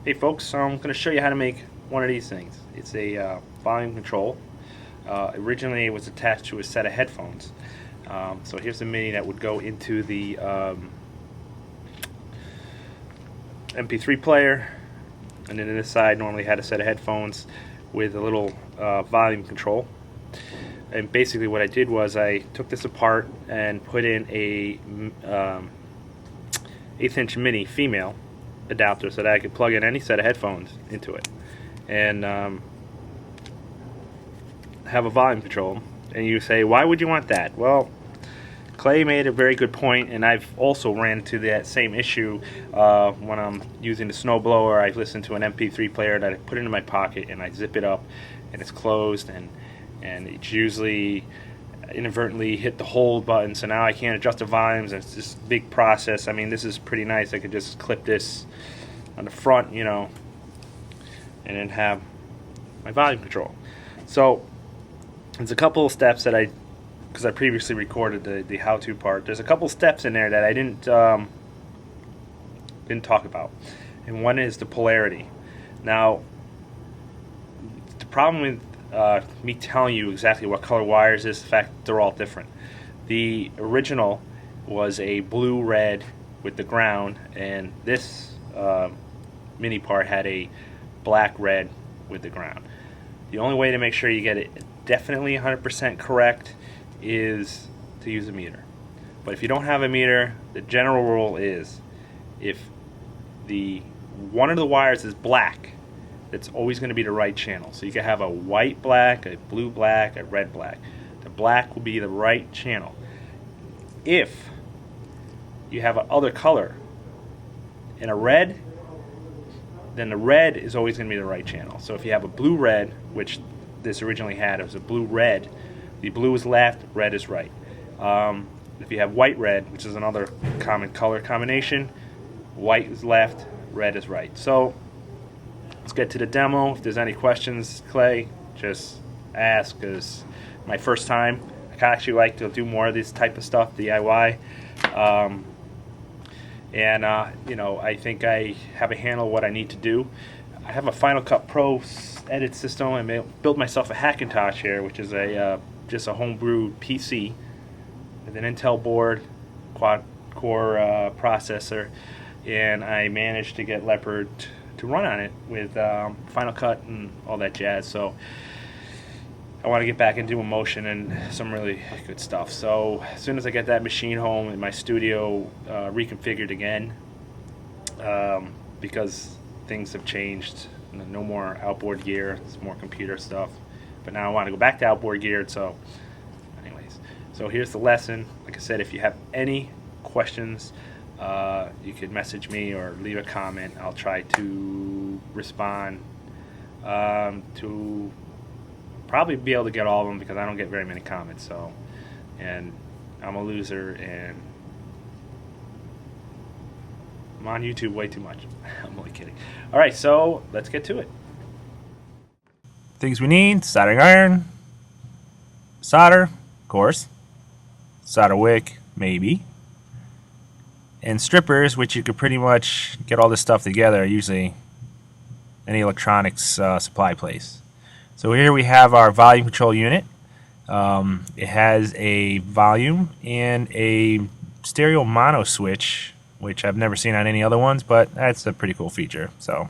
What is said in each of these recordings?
Hey folks, so I'm going to show you how to make one of these things. It's a volume control. Originally it was attached to a set of headphones. So here's the MIDI that would go into the MP3 player, and then on this side normally had a set of headphones with a little volume control. And basically what I did was I took this apart and put in a 1/8 inch mini female adapter so that I could plug in any set of headphones into it and have a volume control. And you say, why would you want that? Well, Clay made a very good point, and I've also ran into that same issue when I'm using the snowblower. I listen to an MP3 player that I put into my pocket and I zip it up and it's closed, and it's usually inadvertently hit the hold button, so now I can't adjust the volumes, and it's this big process. I mean, this is pretty nice. I could just clip this on the front, you know, and then have my volume control. So there's a couple of steps that because I previously recorded the how-to part, there's a couple steps in there that I didn't talk about, and one is the polarity. Now, the problem with me telling you exactly what color wires is the fact that they're all different. The original was a blue-red with the ground, and this mini part had a black-red with the ground. The only way to make sure you get it definitely 100% correct is to use a meter. But if you don't have a meter, the general rule is if one of the wires is black, it's always going to be the right channel. So you can have a white black, a blue black, a red black. The black will be the right channel. If you have a other color in a red, then the red is always going to be the right channel. So if you have a blue-red, which this originally had, it was a blue-red, the blue is left, red is right. If you have white-red, which is another common color combination, white is left, red is right. So let's get to the demo. If there's any questions, Clay, just ask, because my first time. I actually like to do more of this type of stuff, DIY. You know, I think I have a handle on what I need to do. I have a Final Cut Pro edit system. I built myself a Hackintosh here, which is just a homebrew PC with an Intel board, quad-core processor, and I managed to get Leopard to run on it with Final Cut and all that jazz. So I want to get back into Motion and some really good stuff. So as soon as I get that machine home in my studio reconfigured again, because things have changed, no more outboard gear, it's more computer stuff. But now I want to go back to outboard gear. So anyways, so here's the lesson. Like I said, if you have any questions, you could message me or leave a comment. I'll try to respond to probably be able to get all of them, because I don't get very many comments. So, and I'm a loser, and I'm on YouTube way too much. I'm only kidding. All right, so let's get to it. Things we need: soldering iron, solder, of course, solder wick, maybe, and strippers, which you could pretty much get all this stuff together, usually any electronics supply place. So here we have our volume control unit. It has a volume and a stereo mono switch, which I've never seen on any other ones, but that's a pretty cool feature. So,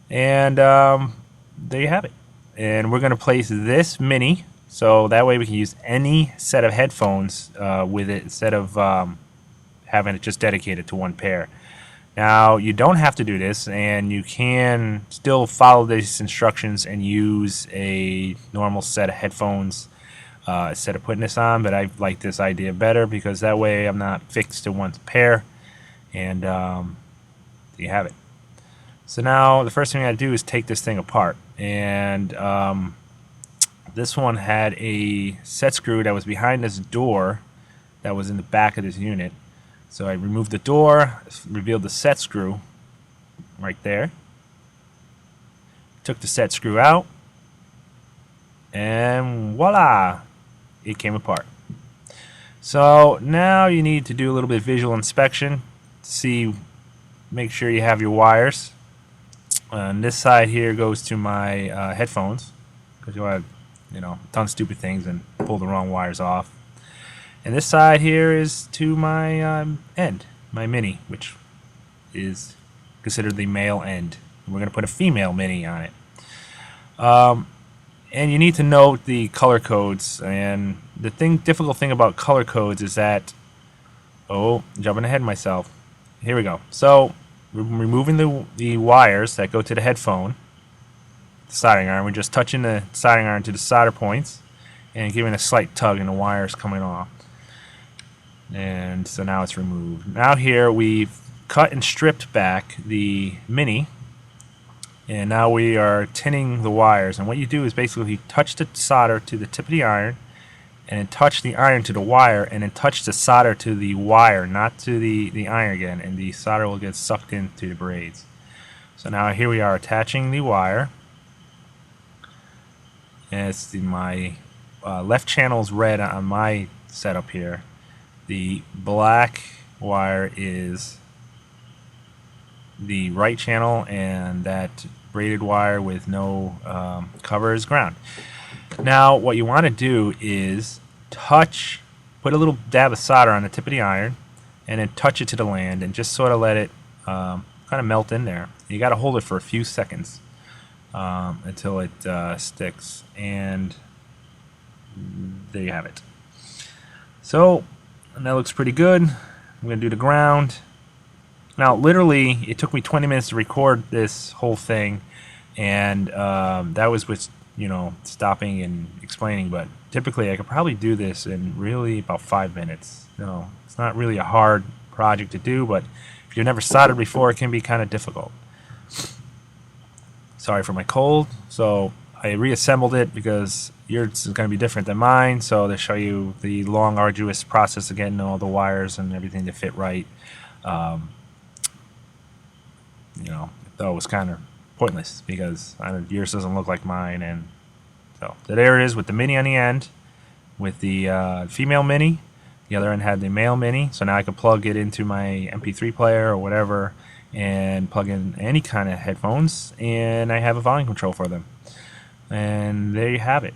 and there you have it. And we're going to place this mini, so that way we can use any set of headphones with it, instead of having it just dedicated to one pair. Now, you don't have to do this, and you can still follow these instructions and use a normal set of headphones instead of putting this on, but I like this idea better, because that way I'm not fixed to one pair, and there you have it. So now the first thing I do is take this thing apart, and this one had a set screw that was behind this door that was in the back of this unit. So I removed the door, revealed the set screw right there, took the set screw out, and voila, it came apart. So now you need to do a little bit of visual inspection to see, make sure you have your wires And this side here goes to my headphones, because you know, done stupid things and pull the wrong wires off. And this side here is to my end, my mini, which is considered the male end. We're going to put a female mini on it. And you need to note the color codes. And the difficult thing about color codes is that, jumping ahead of myself. Here we go. So we're removing the wires that go to the headphone, the soldering iron. We're just touching the soldering iron to the solder points and giving a slight tug, and the wires coming off. And so now it's removed. Now here we've cut and stripped back the mini, and now we are tinning the wires. And what you do is basically you touch the solder to the tip of the iron, and then touch the iron to the wire, and then touch the solder to the wire, not to the iron again, and the solder will get sucked into the braids. So now here we are attaching the wire. And it's my left channel is red on my setup here. The black wire is the right channel, and that braided wire with no cover is ground. Now what you want to do is put a little dab of solder on the tip of the iron, and then touch it to the land, and just sort of let it kind of melt in there. You got to hold it for a few seconds until it sticks, and there you have it. So, and that looks pretty good. I'm going to do the ground. Now, literally, it took me 20 minutes to record this whole thing, and that was with, you know, stopping and explaining, but typically I could probably do this in really about 5 minutes. You know, it's not really a hard project to do, but if you've never soldered before, it can be kind of difficult. Sorry for my cold. So I reassembled it because yours is going to be different than mine, so to show you the long, arduous process of getting all the wires and everything to fit right. You know, though it was kind of pointless because yours doesn't look like mine. And so there it is with the mini on the end, with the female mini. The other end had the male mini, so now I could plug it into my MP3 player or whatever and plug in any kind of headphones, and I have a volume control for them. And there you have it.